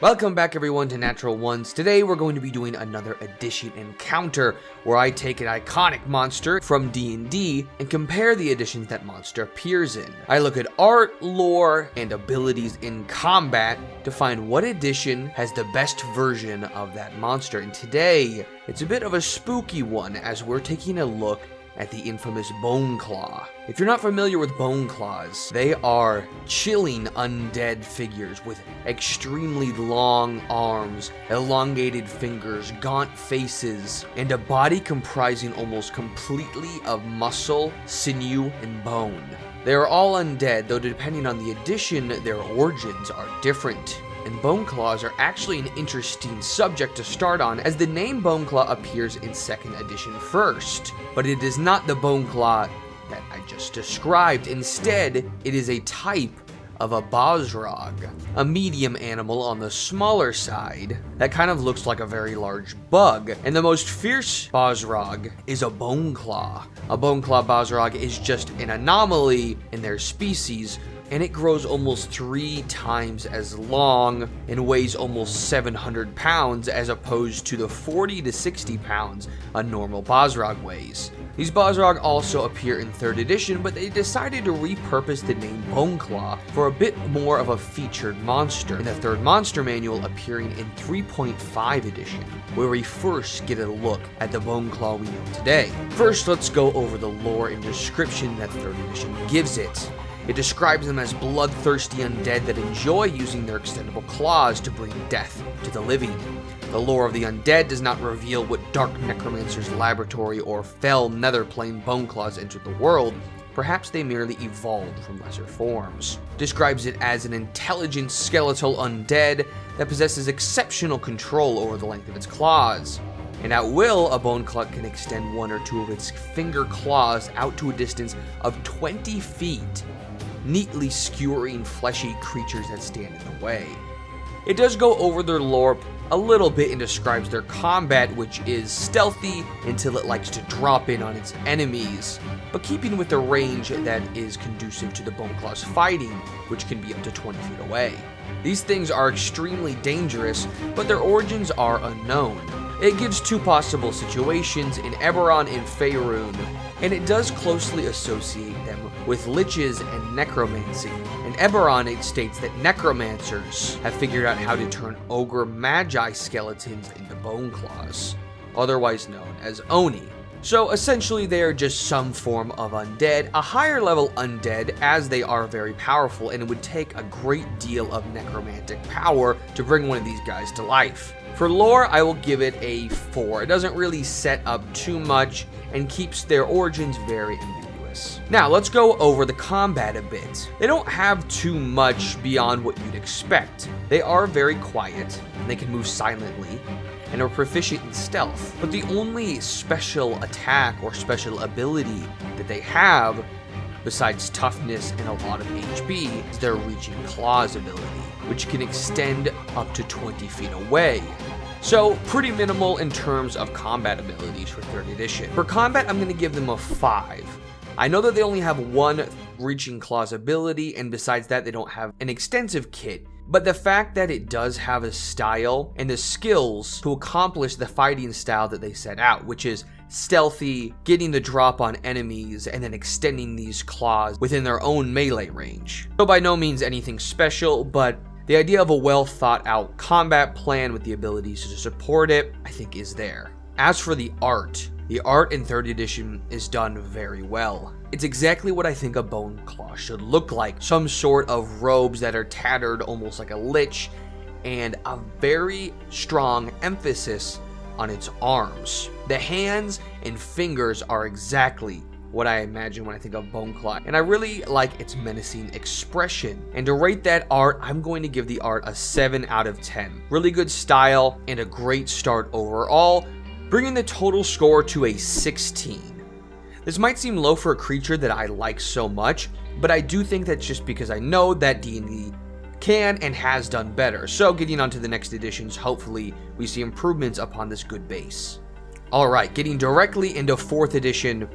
Welcome back everyone to Natural Ones. Today we're going to be doing another edition encounter where I take an iconic monster from D&D and compare the editions that monster appears in. I look at art, lore, and abilities in combat to find what edition has the best version of that monster. And today it's a bit of a spooky one as we're taking a look at the infamous Boneclaw. If you're not familiar with Boneclaws, they are chilling undead figures with extremely long arms, elongated fingers, gaunt faces, and a body comprising almost completely of muscle, sinew, and bone. They are all undead, though depending on the edition, their origins are different. And Boneclaws are actually an interesting subject to start on, as the name Boneclaw appears in 2nd edition first. But it is not the Boneclaw that I just described. Instead, it is a type of a Bozrog, a medium animal on the smaller side that kind of looks like a very large bug. And the most fierce Bozrog is a Boneclaw. A Boneclaw Bozrog is just an anomaly in their species, and it grows almost 3 times as long and weighs almost 700 pounds as opposed to the 40 to 60 pounds a normal Bozrog weighs. These Bozrog also appear in 3rd edition, but they decided to repurpose the name Boneclaw for a bit more of a featured monster in the 3rd monster manual, appearing in 3.5 edition, where we first get a look at the Boneclaw we know today. First, let's go over the lore and description that 3rd edition gives it. It describes them as bloodthirsty undead that enjoy using their extendable claws to bring death to the living. The lore of the undead does not reveal what dark necromancer's laboratory or fell netherplane Boneclaws entered the world. Perhaps they merely evolved from lesser forms. Describes it as an intelligent skeletal undead that possesses exceptional control over the length of its claws. And at will, a Boneclaw can extend 1 or 2 of its finger claws out to a distance of 20 feet, neatly skewering fleshy creatures that stand in the way. It does go over their lore a little bit and describes their combat, which is stealthy until it likes to drop in on its enemies, but keeping with the range that is conducive to the Boneclaw's fighting, which can be up to 20 feet away. These things are extremely dangerous, but their origins are unknown. It gives 2 possible situations in Eberron and Faerun, and it does closely associate them with liches and necromancy. In Eberron, it states that necromancers have figured out how to turn ogre magi skeletons into Boneclaws, otherwise known as Oni. So essentially they are just some form of undead, a higher level undead, as they are very powerful, and it would take a great deal of necromantic power to bring one of these guys to life. For lore, I will give it a 4. It doesn't really set up too much and keeps their origins very ambiguous. Now, let's go over the combat a bit. They don't have too much beyond what you'd expect. They are very quiet, and they can move silently, and are proficient in stealth. But the only special attack or special ability that they have, besides toughness and a lot of HP, is their reaching claws ability, which can extend up to 20 feet away. So pretty minimal in terms of combat abilities for 3rd edition. For combat, I'm going to give them a 5. I know that they only have 1 reaching claws ability, and besides that they don't have an extensive kit, but the fact that it does have a style and the skills to accomplish the fighting style that they set out, which is stealthy, getting the drop on enemies, and then extending these claws within their own melee range. So by no means anything special, but the idea of a well thought out combat plan with the abilities to support it, I think, is there. As for the art in 3rd edition is done very well. It's exactly what I think a Boneclaw should look like. Some sort of robes that are tattered almost like a lich, and a very strong emphasis on its arms. The hands and fingers are exactly what I imagine when I think of Boneclaw, and I really like its menacing expression. And to rate that art, I'm going to give the art a 7 out of 10. Really good style and a great start overall, bringing the total score to a 16. This might seem low for a creature that I like so much, but I do think that's just because I know that D&D can and has done better. So getting on to the next editions, hopefully we see improvements upon this good base. Alright, getting directly into 4th edition,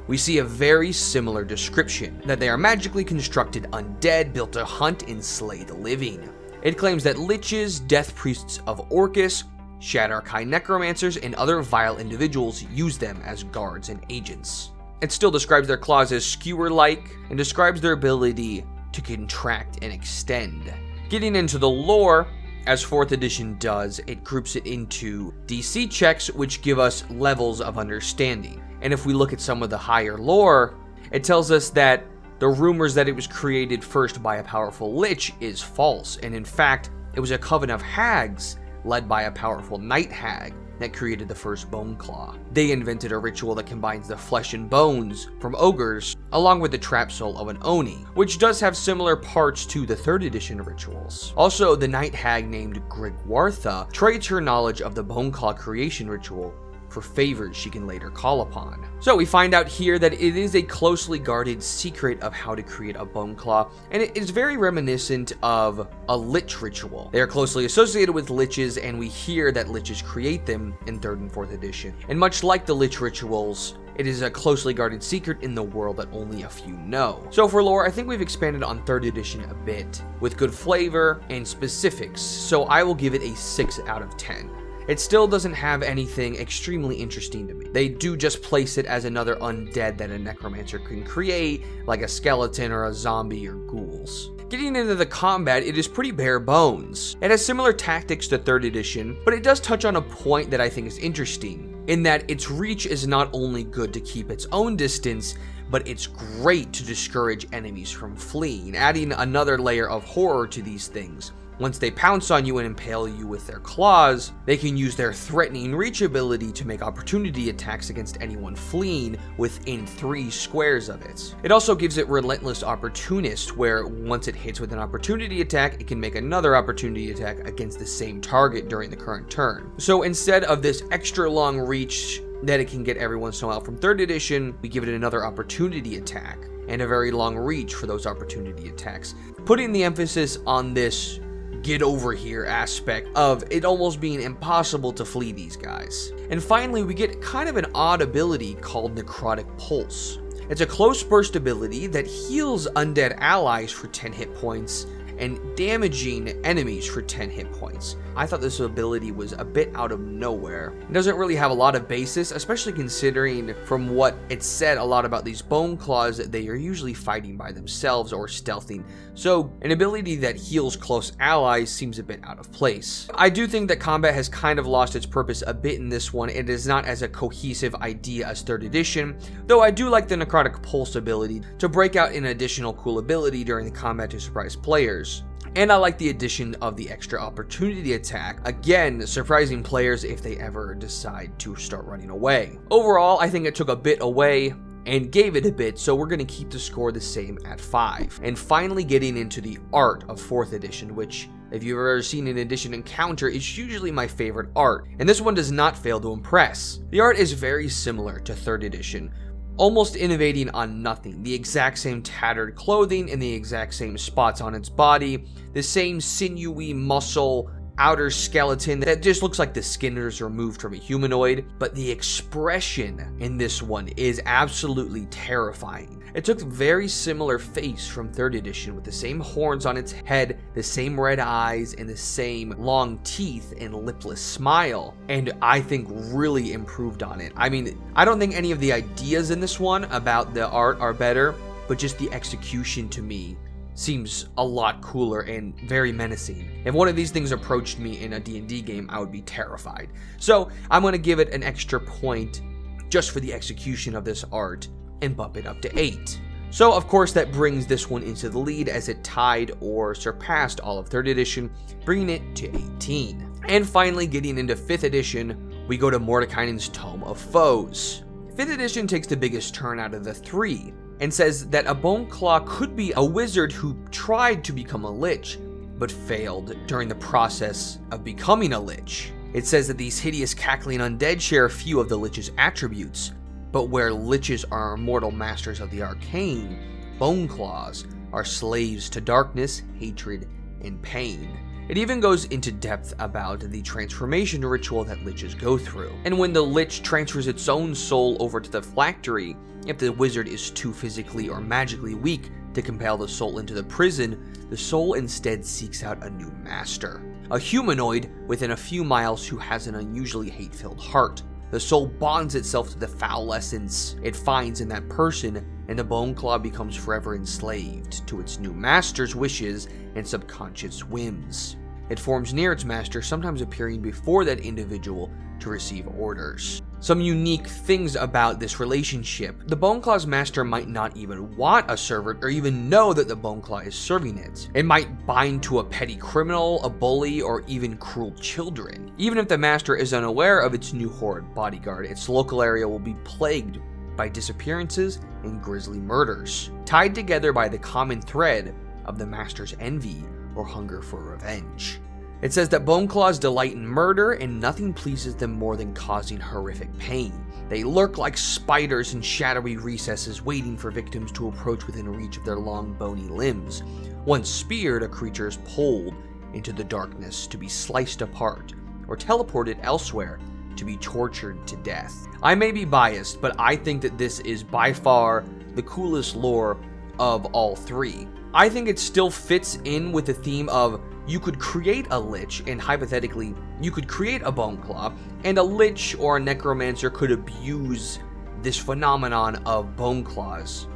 we see a very similar description, that they are magically constructed undead built to hunt and slay the living. It claims that liches, death priests of Orcus, Shadarkai necromancers, and other vile individuals use them as guards and agents. It still describes their claws as skewer-like and describes their ability to contract and extend. Getting into the lore, as 4th edition does, it groups it into DC checks, which give us levels of understanding. And if we look at some of the higher lore, it tells us that the rumors that it was created first by a powerful lich is false, and in fact, it was a coven of hags led by a powerful night hag that created the first Boneclaw. They invented a ritual that combines the flesh and bones from ogres along with the trap soul of an Oni, which does have similar parts to the 3rd edition rituals. Also, the night hag named Grigwartha trades her knowledge of the Boneclaw creation ritual for favors she can later call upon. So we find out here that it is a closely guarded secret of how to create a Boneclaw, and it is very reminiscent of a lich ritual. They are closely associated with liches, and we hear that liches create them in 3rd and 4th edition. And much like the lich rituals, it is a closely guarded secret in the world that only a few know. So for lore, I think we've expanded on 3rd edition a bit, with good flavor and specifics, so I will give it a 6 out of 10. It still doesn't have anything extremely interesting to me. They do just place it as another undead that a necromancer can create, like a skeleton or a zombie or ghouls. Getting into the combat, it is pretty bare bones. It has similar tactics to 3rd edition, but it does touch on a point that I think is interesting, in that its reach is not only good to keep its own distance, but it's great to discourage enemies from fleeing, adding another layer of horror to these things. Once they pounce on you and impale you with their claws, they can use their threatening reach ability to make opportunity attacks against anyone fleeing within 3 squares of it. It also gives it relentless opportunist, where once it hits with an opportunity attack, it can make another opportunity attack against the same target during the current turn. So instead of this extra long reach that it can get every once in a while from 3rd edition, we give it another opportunity attack and a very long reach for those opportunity attacks, putting the emphasis on this get over here aspect of it almost being impossible to flee these guys. And finally, we get kind of an odd ability called Necrotic Pulse. It's a close burst ability that heals undead allies for 10 hit points and damaging enemies for 10 hit points. I thought this ability was a bit out of nowhere. It doesn't really have a lot of basis, especially considering from what it said a lot about these Boneclaws that they are usually fighting by themselves or stealthing. So an ability that heals close allies seems a bit out of place. I do think that combat has kind of lost its purpose a bit in this one. It is not as a cohesive idea as 3rd edition, though I do like the Necrotic Pulse ability to break out an additional cool ability during the combat to surprise players. And I like the addition of the extra opportunity attack, again surprising players if they ever decide to start running away. Overall, I think it took a bit away and gave it a bit, so we're going to keep the score the same at 5. And finally getting into the art of 4th edition, which if you've ever seen an edition encounter, is usually my favorite art, and this one does not fail to impress. The art is very similar to 3rd edition, almost innovating on nothing. The exact same tattered clothing in the exact same spots on its body, the same sinewy muscle outer skeleton that just looks like the skin is removed from a humanoid, but the expression in this one is absolutely terrifying. It took a very similar face from 3rd edition with the same horns on its head, the same red eyes, and the same long teeth and lipless smile, and I think really improved on it. I mean, I don't think any of the ideas in this one about the art are better, but just the execution to me seems a lot cooler and very menacing. If one of these things approached me in a D&D game, I would be terrified. So I'm going to give it an extra point just for the execution of this art and bump it up to 8. So of course that brings this one into the lead as it tied or surpassed all of 3rd edition, bringing it to 18. And finally getting into 5th edition, we go to Mordekainen's Tome of Foes. 5th edition takes the biggest turn out of the 3, and says that a Boneclaw could be a wizard who tried to become a lich, but failed during the process of becoming a lich. It says that these hideous cackling undead share a few of the lich's attributes, but where liches are immortal masters of the arcane, Boneclaws are slaves to darkness, hatred, and pain. It even goes into depth about the transformation ritual that liches go through. And when the lich transfers its own soul over to the phylactery, if the wizard is too physically or magically weak to compel the soul into the prison, the soul instead seeks out a new master, a humanoid within a few miles who has an unusually hate-filled heart. The soul bonds itself to the foul essence it finds in that person, and the Boneclaw becomes forever enslaved to its new master's wishes and subconscious whims. It forms near its master, sometimes appearing before that individual to receive orders. Some unique things about this relationship. The Boneclaw's master might not even want a servant or even know that the Boneclaw is serving it. It might bind to a petty criminal, a bully, or even cruel children. Even if the master is unaware of its new horrid bodyguard, its local area will be plagued by disappearances and grisly murders, tied together by the common thread of the master's envy or hunger for revenge. It says that Boneclaws delight in murder, and nothing pleases them more than causing horrific pain. They lurk like spiders in shadowy recesses, waiting for victims to approach within reach of their long, bony limbs. Once speared, a creature is pulled into the darkness to be sliced apart, or teleported elsewhere to be tortured to death. I may be biased, but I think that this is by far the coolest lore of all three. I think it still fits in with the theme of you could create a lich, and hypothetically, you could create a Boneclaw, and a lich or a necromancer could abuse this phenomenon of Boneclaws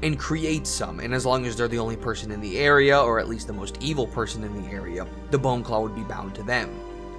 and create some, and as long as they're the only person in the area, or at least the most evil person in the area, the Boneclaw would be bound to them.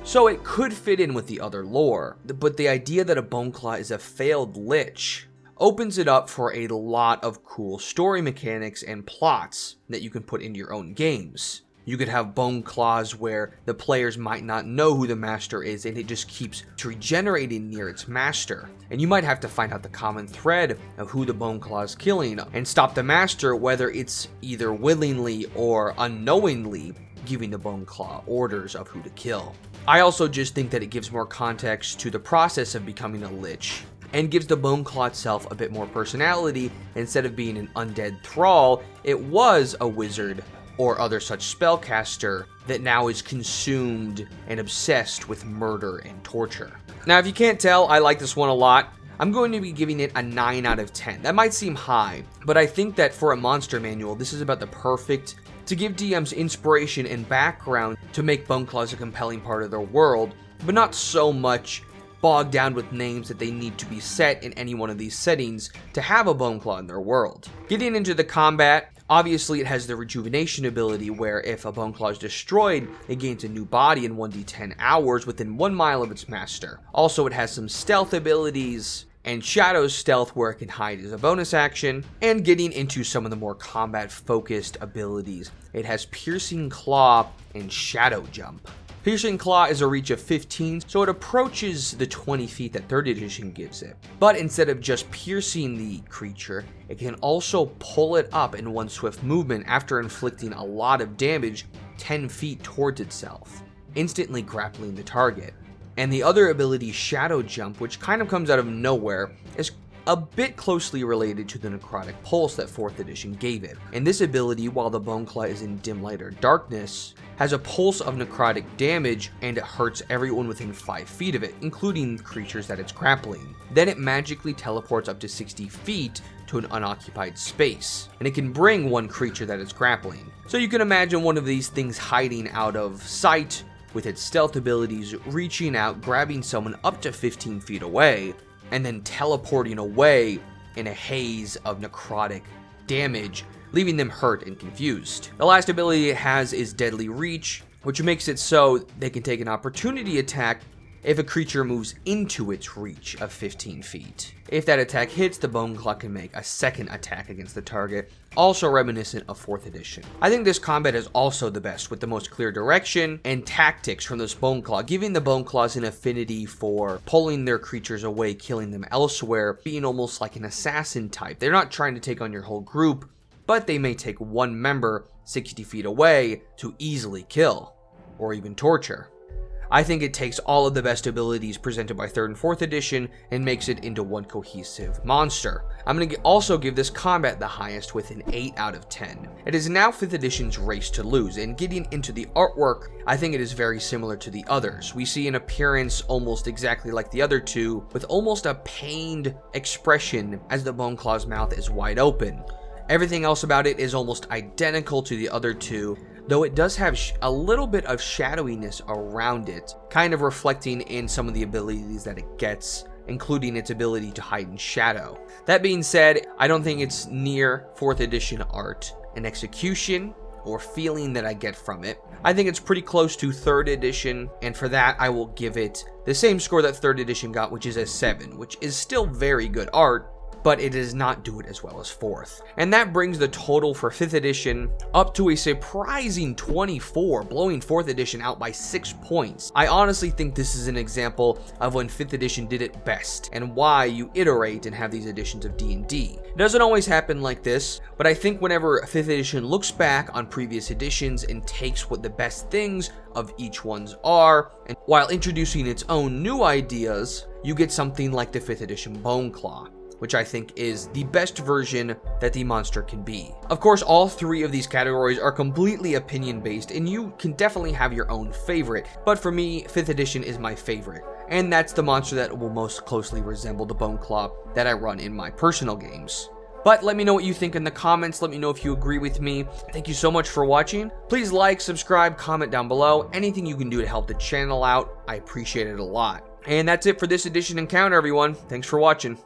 So it could fit in with the other lore, but the idea that a Boneclaw is a failed lich opens it up for a lot of cool story mechanics and plots that you can put into your own games. You could have Boneclaws where the players might not know who the master is, and it just keeps regenerating near its master. And you might have to find out the common thread of who the Boneclaw is killing and stop the master, whether it's either willingly or unknowingly giving the Boneclaw orders of who to kill. I also just think that it gives more context to the process of becoming a lich, and gives the Boneclaw itself a bit more personality. Instead of being an undead thrall, it was a wizard or other such spellcaster that now is consumed and obsessed with murder and torture. Now, if you can't tell, I like this one a lot. I'm going to be giving it a 9 out of 10. That might seem high, but I think that for a monster manual, this is about the perfect to give DMs inspiration and background to make Boneclaws a compelling part of their world, but not so much bogged down with names that they need to be set in any one of these settings to have a Boneclaw in their world. Getting into the combat, obviously it has the rejuvenation ability where if a Boneclaw is destroyed, it gains a new body in 1d10 hours within 1 mile of its master. Also, it has some stealth abilities and shadow stealth where it can hide as a bonus action. And getting into some of the more combat focused abilities, it has piercing claw and shadow jump. Piercing Claw is a reach of 15, so it approaches the 20 feet that 3rd edition gives it. But instead of just piercing the creature, it can also pull it up in one swift movement after inflicting a lot of damage 10 feet towards itself, instantly grappling the target. And the other ability, Shadow Jump, which kind of comes out of nowhere, is a bit closely related to the Necrotic Pulse that 4th edition gave it. And this ability, while the Boneclaw is in dim light or darkness, has a pulse of necrotic damage, and it hurts everyone within 5 feet of it, including creatures that it's grappling. Then it magically teleports up to 60 feet to an unoccupied space, and it can bring one creature that it's grappling. So you can imagine one of these things hiding out of sight with its stealth abilities, reaching out, grabbing someone up to 15 feet away, and then teleporting away in a haze of necrotic damage, leaving them hurt and confused. The last ability it has is Deadly Reach, which makes it so they can take an opportunity attack if a creature moves into its reach of 15 feet. If that attack hits, the Boneclaw can make a second attack against the target, also reminiscent of 4th edition. I think this combat is also the best, with the most clear direction and tactics from this Boneclaw, giving the Boneclaws an affinity for pulling their creatures away, killing them elsewhere, being almost like an assassin type. They're not trying to take on your whole group, but they may take one member 60 feet away to easily kill, or even torture. I think it takes all of the best abilities presented by 3rd and 4th edition and makes it into one cohesive monster. I'm going to also give this combat the highest with an 8 out of 10. It is now 5th edition's Race to Lose, and getting into the artwork, I think it is very similar to the others. We see an appearance almost exactly like the other two, with almost a pained expression as the Boneclaw's mouth is wide open. Everything else about it is almost identical to the other two, though it does have a little bit of shadowiness around it, kind of reflecting in some of the abilities that it gets, including its ability to hide in shadow. That being said, I don't think it's near 4th edition art and execution or feeling that I get from it. I think it's pretty close to 3rd edition, and for that I will give it the same score that 3rd edition got, which is a 7, which is still very good art, but it does not do it as well as 4th. And that brings the total for 5th edition up to a surprising 24, blowing 4th edition out by 6 points. I honestly think this is an example of when 5th edition did it best, and why you iterate and have these editions of D&D. It doesn't always happen like this, but I think whenever 5th edition looks back on previous editions and takes what the best things of each one's are, and while introducing its own new ideas, you get something like the 5th edition Boneclaw, which I think is the best version that the monster can be. Of course, all 3 of these categories are completely opinion-based, and you can definitely have your own favorite, but for me, 5th edition is my favorite, and that's the monster that will most closely resemble the Boneclaw that I run in my personal games. But let me know what you think in the comments. Let me know if you agree with me. Thank you so much for watching. Please like, subscribe, comment down below. Anything you can do to help the channel out, I appreciate it a lot. And that's it for this edition encounter, everyone. Thanks for watching.